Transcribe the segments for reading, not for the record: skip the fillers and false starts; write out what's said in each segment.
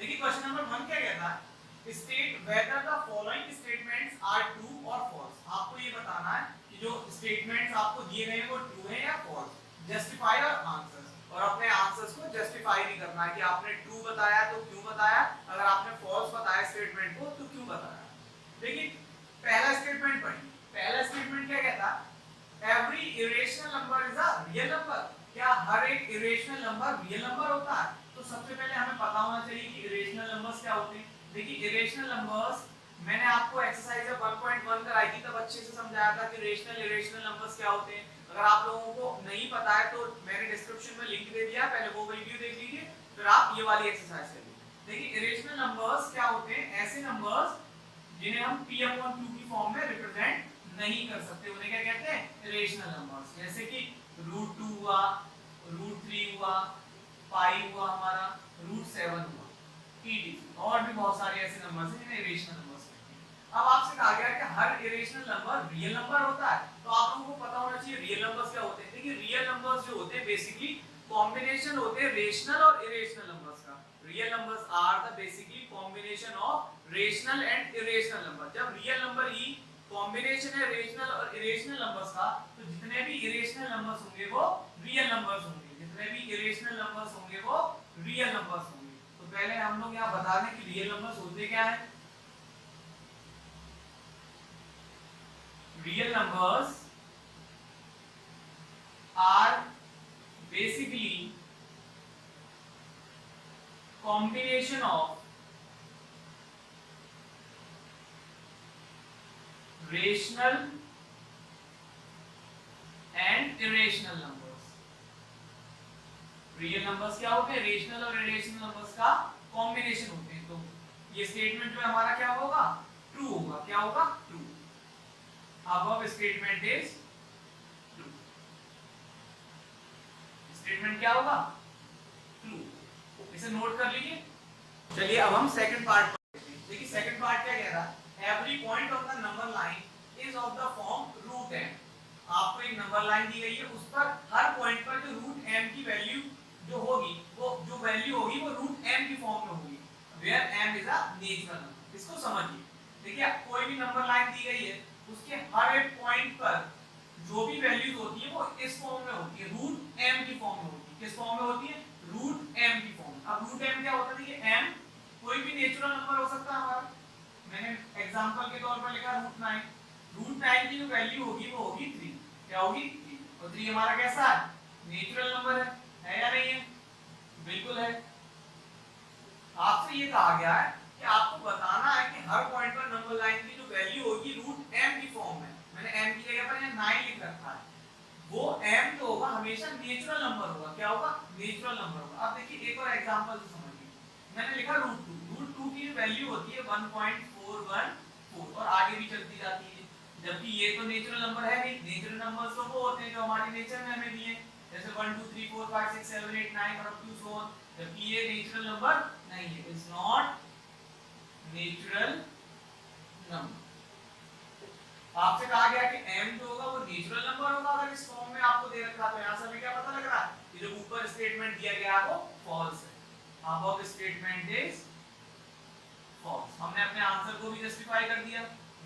देखिए question number 1 क्या कहता है, state whether the following statements are true और फॉल्स। आपको ये बताना है कि जो स्टेटमेंट्स आपको दिए गए हैं वो ट्रू है या फॉल्स। जस्टिफाई और आंसर्स, और अपने आंसर्स को जस्टिफाई भी करना है कि आपने ट्रू बताया तो क्यों बताया, अगर आपने फॉल्स बताया स्टेटमेंट को तो क्यों बताया। देखिए पहला स्टेटमेंट पढ़िए। पहला स्टेटमेंट क्या कहता है, every irrational number is a real number. क्या हर एक इरेशनल नंबर रियल नंबर होता है? तो सबसे पहले हमें पता होना चाहिए कि इरेशनल नंबर्स क्या होते हैं। देखिए इरेशनल नंबर्स मैंने आपको एक्सरसाइज 1.1 कराई थी, तब अच्छे से समझाया था कि रेशनल इरेशनल नंबर्स क्या होते हैं। अगर आप लोगों को नहीं पता है तो मैंने डिस्क्रिप्शन में लिंक दे दिया, पहले वो वीडियो देख लीजिए, फिर आप ये वाली एक्सरसाइज करिए। देखिए इरेशनल नंबर्स क्या होते हैं, ऐसे नंबर्स जिन्हें हम p/2 की फॉर्म में रिप्रेजेंट नहीं कर सकते, उन्हें क्या कहते हैं, इरेशनल नंबर्स। जैसे कि √2 हुआ, √3 हुआ, पाई हुआ, हमारा √7 हुआ, etc। और भी बहुत सारे ऐसे नंबर्स हैं जिन्हें इरेशनल नंबर्स कहते हैं। अब आपसे कहा गया कि हर इरेशनल नंबर रियल नंबर होता है, तो आप लोगों को पता होना चाहिए रियल नंबर्स क्या होते हैं। देखिए रियल नंबर्स जो होते हैं बेसिकली कॉम्बिनेशन होते हैं रेशनल और इरेशनल नंबर्स का। Real numbers are the basically combination of rational and irrational number. जब रियल नंबर ही कॉम्बिनेशन है रेशनल और इरेशनल नंबर्स का, तो जितने भी इरेशनल नंबर्स होंगे वो रियल नंबर्स होंगे, जितने भी इरेशनल नंबर्स होंगे वो रियल नंबर्स होंगे। तो पहले हम लोग यहाँ बता दें कि रियल नंबर्स होते क्या है। Real numbers are basically combination of rational and irrational numbers। Real numbers क्या होते हैं, रेशनल और इरेशनल नंबर्स का कॉम्बिनेशन होते हैं। तो ये स्टेटमेंट जो है हमारा क्या होगा, ट्रू होगा। क्या होगा, ट्रू। अब स्टेटमेंट इज ट्रू। स्टेटमेंट क्या होगा, ट्रू। इसे नोट कर लीजिए। चलिए अब हम सेकंड पार्ट पढ़ते हैं। देखिए सेकंड पार्ट क्या कह रहा है, every point of the number line is of the form √m। आपको एक नंबर लाइन दी गई है, उस पर हर पॉइंट पर जो √m की वैल्यू जो होगी, वो जो वैल्यू होगी वो √m की फॉर्म में होगी, where m is a natural number. इसको समझिए। देखिए कोई भी नंबर लाइन दी गई है, उसके हर एक पॉइंट पर जो भी वैल्यूज होती है वो इस फॉर्म में होती है, √m की फॉर्म में होती है। किस फॉर्म में होती है, √m की फॉर्म। अब √m क्या होता है, देखिए m कोई भी नेचुरल नंबर हो सकता है हमारा। मैंने एग्जांपल के तौर पर लिखा √9। √9 की जो वैल्यू होगी वो होगी 3। क्या होगी, 3। और 3 हमारा कैसा है, नेचुरल नंबर है या नहीं है, बिल्कुल है। आपसे ये कहा गया है कि आपको बताना है कि हर पॉइंट पर नंबर लाइन की जो वैल्यू होगी √m की फॉर्म में। मैंने m की जगह पर यहाँ 9 लिख रखा है, वो m जो होगा हमेशा नेचुरल नंबर होगा। क्या होगा, नेचुरल नंबर होगा। अब देखिए एक और एग्जांपल से समझिए। मैंने लिखा √2 की वैल्यू होती है 1.414 और आगे भी चलती जाती है, जबकि ये तो नेचुरल नंबर है नहीं। नेचुरल नंबर्स तो वो होते हैं जो हमारी नेचर में हमें दिए, जैसे 1 2 3 4 5 6 7 8 9 और अप टू सो ऑन, जबकि ये नेचुरल नंबर नहीं है, इज नॉट नेचुरल नंबर। आपसे कहा गया कि m जो होगा वो नेचुरल नंबर होगा अगर इस फॉर्म में आपको दे रखा, तो यहां से हमें क्या पता लग रहा है कि जो ऊपर स्टेटमेंट दिया गया है वो फॉल्स है। अब स्टेटमेंट इज फॉल्स। हमने अपने आंसर को भी जस्टिफाई कर दिया,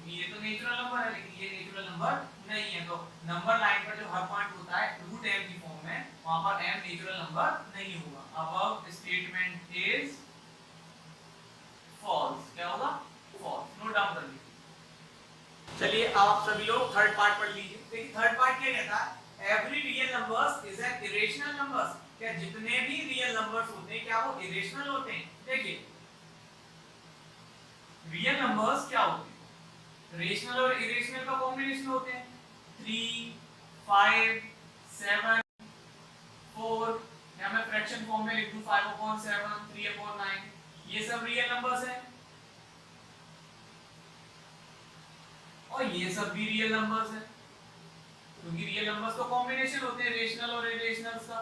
ये तो नेचुरल नंबर है लेकिन ये नेचुरल नंबर नहीं है। तो नंबर लाइन पर जो हर पॉइंट होता है √m की फॉर्म में, वहां पर m नेचुरल नंबर नहीं होगा। अब स्टेटमेंट इज फॉल्स। क्या होगा, फॉल्स। नोट डाउन कर लीजिए। चलिए आप सभी लोग थर्ड पार्ट पढ़ लीजिए। देखिए थर्ड पार्ट क्या कहता है, every real numbers is an irrational numbers. क्या जितने भी रियल नंबर्स होते हैं क्या वो इरेशनल होते हैं। देखिए रियल नंबर्स क्या होते हैं, रेशनल और इरेशनल का कॉम्बिनेशन होते हैं। 3 5 7 4, या मैं फ्रैक्शन फॉर्म में लिख दूं 5/7 3/9, ये सब रियल नंबर्स हैं। और ये सब भी रियल नंबर्स हैं, क्योंकि रियल नंबर्स तो कॉम्बिनेशन होते हैं रेशनल और इरेशनल का।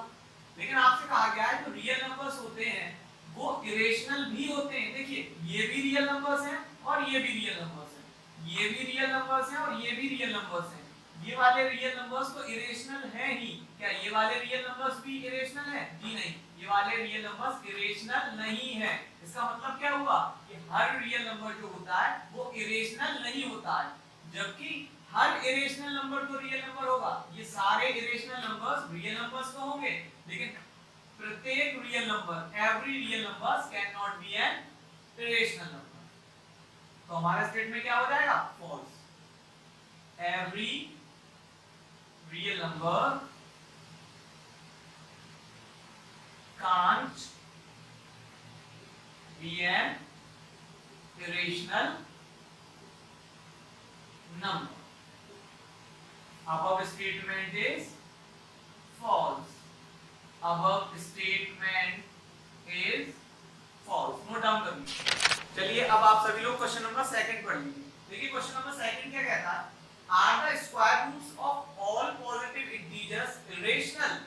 लेकिन आपसे कहा गया है जो रियल नंबर्स होते हैं वो इरेशनल भी होते हैं। देखिए ये भी रियल नंबर्स हैं और ये भी रियल नंबर्स हैं, ये भी रियल नंबर्स हैं और ये भी रियल नंबर्स हैं। ये वाले रियल नंबर्स तो इरेशनल हैं ही। क्या ये वाले रियल नंबर्स भी इरेशनल हैं, जी नहीं, ये वाले रियल नंबर्स इरेशनल नहीं है। इसका मतलब क्या हुआ कि हर रियल नंबर जो होता है वो इरेशनल नहीं होता है, जबकि हर इरेशनल नंबर तो रियल नंबर होगा। ये सारे इरेशनल नंबर्स रियल नंबर्स तो होंगे, लेकिन प्रत्येक real number, every real numbers can not be an irrational number. तो हमारा स्टेटमेंट क्या हो जाएगा, false. Every real number can't be an irrational number. Above statement is false. Above statement is false. Note down कर लीजिए। चलिए अब आप सभी लोग क्वेश्चन नंबर सेकंड पढ़ लीजिए। देखिए क्वेश्चन नंबर सेकंड क्या कहता है, are the square roots of all positive integers irrational?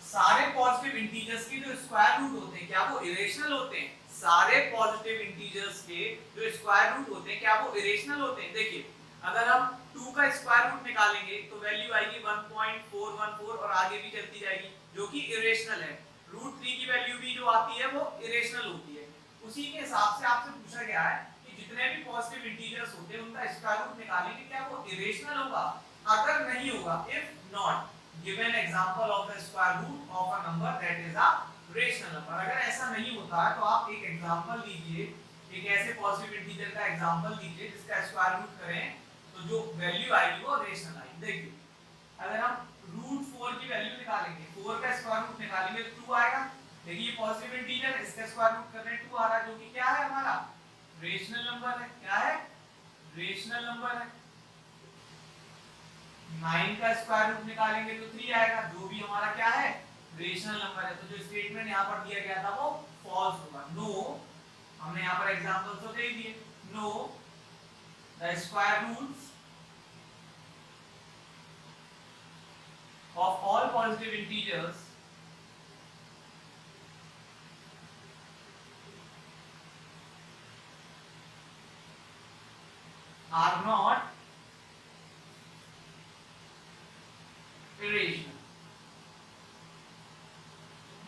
सारे पॉजिटिव इंटीजर्स के जो स्क्वायर रूट होते हैं क्या वो इरेशनल होते हैं? सारे पॉजिटिव इंटीजर्स के जो स्क्वायर रूट होते हैं क्या वो इरेशनल होते हैं? देखिए अगर हम 2 का स्क्वायर रूट निकालेंगे तो वैल्यू आएगी 1.414 और आगे भी चलती जाएगी, जो कि इरेशनल है। रूट 3 की वैल्यू भी जो आती है वो इरेशनल होती है। उसी के हिसाब से आपसे पूछा गया है कि जितने भी पॉजिटिव इंटीजर्स होते हैं उनका स्क्वायर रूट निकालेंगे क्या वो इरेशनल होगा? अगर नहीं होगा, if not give an example of the square root of a number that is a rational number। अगर ऐसा नहीं होता है तो आप एक एग्जांपल लीजिए, एक ऐसे पॉजिटिव इंटीजर का एग्जांपल लीजिए जिसका स्क्वायर रूट करें तो जो वैल्यू आएगी वो रेशनल आएगी। देखिए अगर हम रूट 4 की वैल्यू निकालेंगे, 4 का स्क्वायर रूट निकालेंगे तो 2 आएगा। देखिए ये पॉजिटिव इंटीजर है, इसका स्क्वायर रूट कर रहे हैं 2 आ रहा है, जो कि क्या है हमारा रेशनल नंबर है। क्या है? रेशनल नंबर है। 9 का स्क्वायर रूट निकालेंगे तो 3 आएगा, जो भी हमारा क्या है रेशनल नंबर है। तो जो स्टेटमेंट यहाँ पर दिया गया था वो फॉल्स होगा। नो, हमने यहाँ पर एग्जांपल तो दे दिए। No the square roots of all positive integers are not irrational.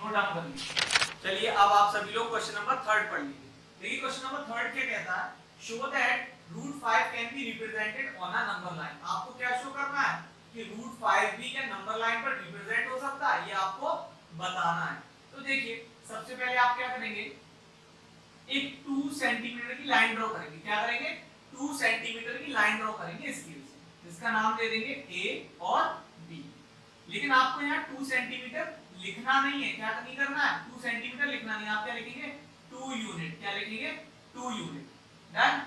Note down कर लीजिए। चलिए अब आप सभी लोग क्वेश्चन नंबर थर्ड पढ़ लीजिए। देखिए क्वेश्चन नंबर थर्ड क्या कहता है, show that root 5 can be represented on a number line. आपको क्या शो करना है कि रूट 5 भी क्या नंबर लाइन पर रिप्रेजेंट हो सकता है, ये आपको बताना है। तो देखिए सबसे पहले आप क्या करेंगे, एक 2 सेंटीमीटर की लाइन ड्रॉ करेंगे। क्या करेंगे? 2 सेंटीमीटर की लाइन ड्रॉ करेंगे स्केल से, जिसका नाम दे देंगे ए और बी। लेकिन आपको यहाँ 2 सेंटीमीटर लिखना नहीं है। क्या नहीं करना है? 2 सेंटीमीटर लिखना नहीं, आप क्या लिखेंगे 2 यूनिट। क्या लिखेंगे? 2 यूनिट। डन,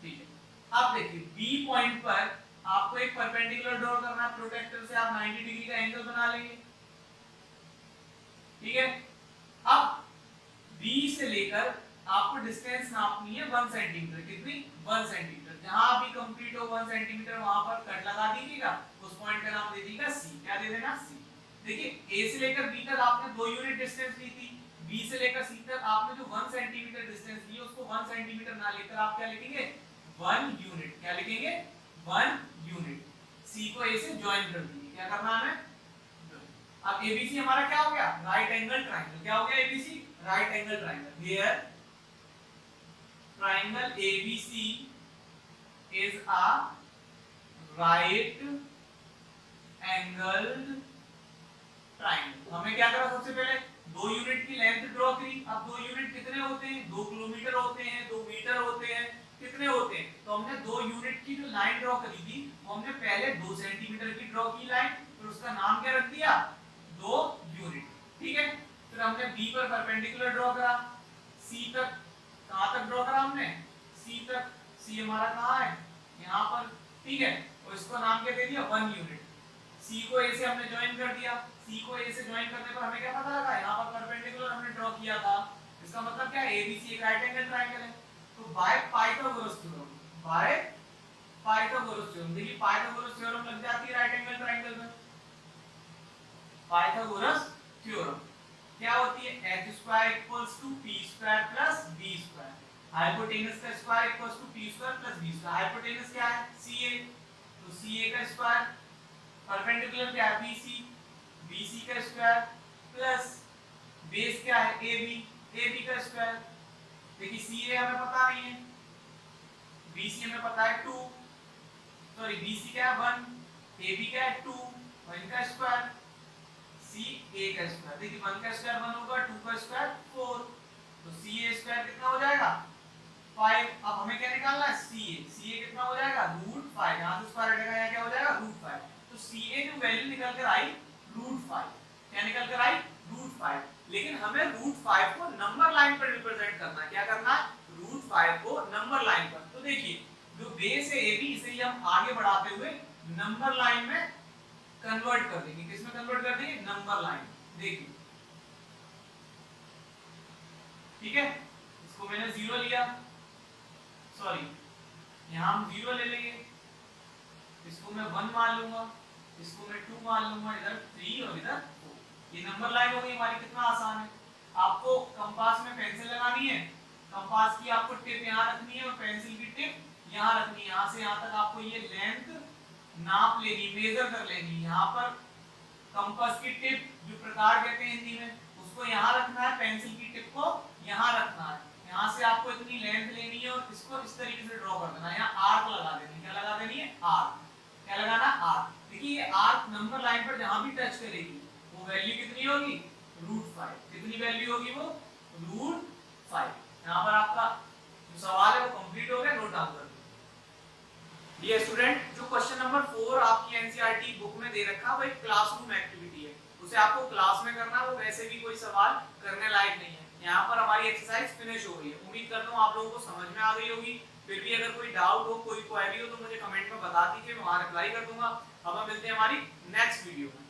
ठीक है। अब देखिए बी पॉइंट पर आपको एक परपेंडिकुलर ड्रॉ करना है, प्रोटेक्टर से आप 90 डिग्री का एंगल बना लेंगे। ठीक है, अब बी से लेकर आपको डिस्टेंस नापनी है 1 सेंटीमीटर। कितनी? 1 सेंटीमीटर। जहां भी कंप्लीट हो 1 सेंटीमीटर वहां पर कट लगा दीजिएगा। उस पॉइंट का नाम दे दीजिएगा सी। क्या दे देना? सी। देखिए ए से लेकर बी तक आपने 2 यूनिट डिस्टेंस ली थी, बी से लेकर सी तक आपने जो 1 सेंटीमीटर डिस्टेंस ली उसको 1 सेंटीमीटर ना लेकर आप क्या लिखेंगे 1 यूनिट। क्या लिखेंगे? 1 यूनिट। सी को ए से ज्वाइन कर दीजिए। क्या करना है? अब एबीसी हमारा क्या हो गया? Right angle triangle. क्या हो गया? ABC right angle triangle. Here triangle ABC is a right angled triangle। हमें क्या करा? सबसे पहले 2 यूनिट की लेंथ ड्रॉ करी। अब 2 यूनिट कितने होते हैं? 2 किलोमीटर होते हैं, 2 मीटर होते हैं, कितने होते हैं? तो हमने 2 यूनिट की जो लाइन ड्रॉ करी थी वो हमने पहले 2 सेंटीमीटर की ड्रॉ की लाइन, फिर उसका नाम क्या रख दिया? 2 यूनिट। ठीक है, फिर हमने बी पर परपेंडिकुलर ड्रॉ करा, सी तक कहां तक ड्रॉ करा हमने? सी तक। सी हमारा कहां है? यहां पर। ठीक है, और इसको नाम क्या दे दिया? 1 यूनिट। सी को ए से हमने ज्वाइन कर दिया। सी को ए से ज्वाइन करने पर हमें क्या पता लगा? यहां पर परपेंडिकुलर हमने ड्रॉ किया था। इसका मतलब क्या है? एबीसी एक राइट एंगल ट्रायंगल है। तो by Pythagoras theorem, by Pythagoras theorem. देखिए पाइथागोरस थ्योरम लग जाती है राइट एंगल ट्रायंगल में। पाइथागोरस थ्योरम क्या होती है? h square equals to p square plus b square. Hypotenuse का square equals to p square plus b square. Hypotenuse क्या है? ca, तो ca का स्क्वायर। परपेंडिकुलर क्या है? bc, BC का स्क्वायर प्लस बेस क्या है AB का स्क्वायर। देखिए CA हमें पता नहीं है, BC हमें पता है 2, सॉरी BC क्या है 1, AB क्या है 2, 1 का स्क्वायर CA का स्क्वायर। देखिए 1 का स्क्वायर 1 होगा, 2 का स्क्वायर 4, तो CA स्क्वायर कितना हो जाएगा 5। अब हमें क्या निकालना है CA कितना हो जाएगा √5, यहां से स्क्वायर हटेगा, यहाँ क्या हो जाएगा √5। तो CA की वैल्यू निकल कर आई √5। क्या निकल कर आई √5। लेकिन हमें √5 को नंबर लाइन पर रिप्रेजेंट करना है। क्या करना है √5 को नंबर लाइन पर। तो देखिए जो बेस है AB, इसे ही हम आगे बढ़ाते हुए नंबर लाइन में कन्वर्ट कर देंगे। किसमें कन्वर्ट कर देंगे नंबर लाइन। देखिए ठीक है, इसको मैंने 0 लिया, सॉरी यहां हम 0 ले लेंगे, इसको मैं 1 मान लूंगा, इसको मैं 2 मान लूंगा, इधर 3 और इधर 4। ये नंबर लाइन हो गई हमारी। कितना आसान है। आपको कंपास में पेंसिल लगानी है, कंपास की आपको टिप यहां रखनी है और पेंसिल की टिप यहां रखनी है। यहां से यहां तक आपको ये लेंथ नाप लेनी, मेजर कर लेनी। यहां पर कंपास की टिप जो प्रकार कहते हैं हिंदी में, उसको यहां रखना है, पेंसिल की टिप को यहां रखना है। यहां से आपको इतनी लेंथ लेनी है और इसको इस तरीके से ड्रॉ कर देना है। यहां आर्क लगा देनी है। क्या लगा देनी है आर्क। क्या लगाना आर्क। देखिए ये आर्क नंबर लाइन पर जहां भी टच करेगी वो वैल्यू कितनी होगी √5। कितनी वैल्यू होगी वो √5। यहां पर आपका जो सवाल है वो कंप्लीट हो गया, नोट डाउन कर लो। डियर स्टूडेंट, जो क्वेश्चन नंबर 4 आपकी एनसीईआरटी बुक में दे रखा है वो एक क्लासरूम एक्टिविटी है, उसे आपको क्लास में करना है। वो वैसे भी कोई सवाल करने लायक नहीं है। यहाँ पर हमारी एक्सरसाइज फिनिश हो गई है। उम्मीद करता हूँ आप लोगों को समझ में आ गई होगी। फिर भी अगर कोई डाउट हो, कोई क्वेरी हो तो मुझे कमेंट में बता दीजिए, मैं वहां रिप्लाई कर दूंगा। अब हम मिलते हैं हमारी नेक्स्ट वीडियो में।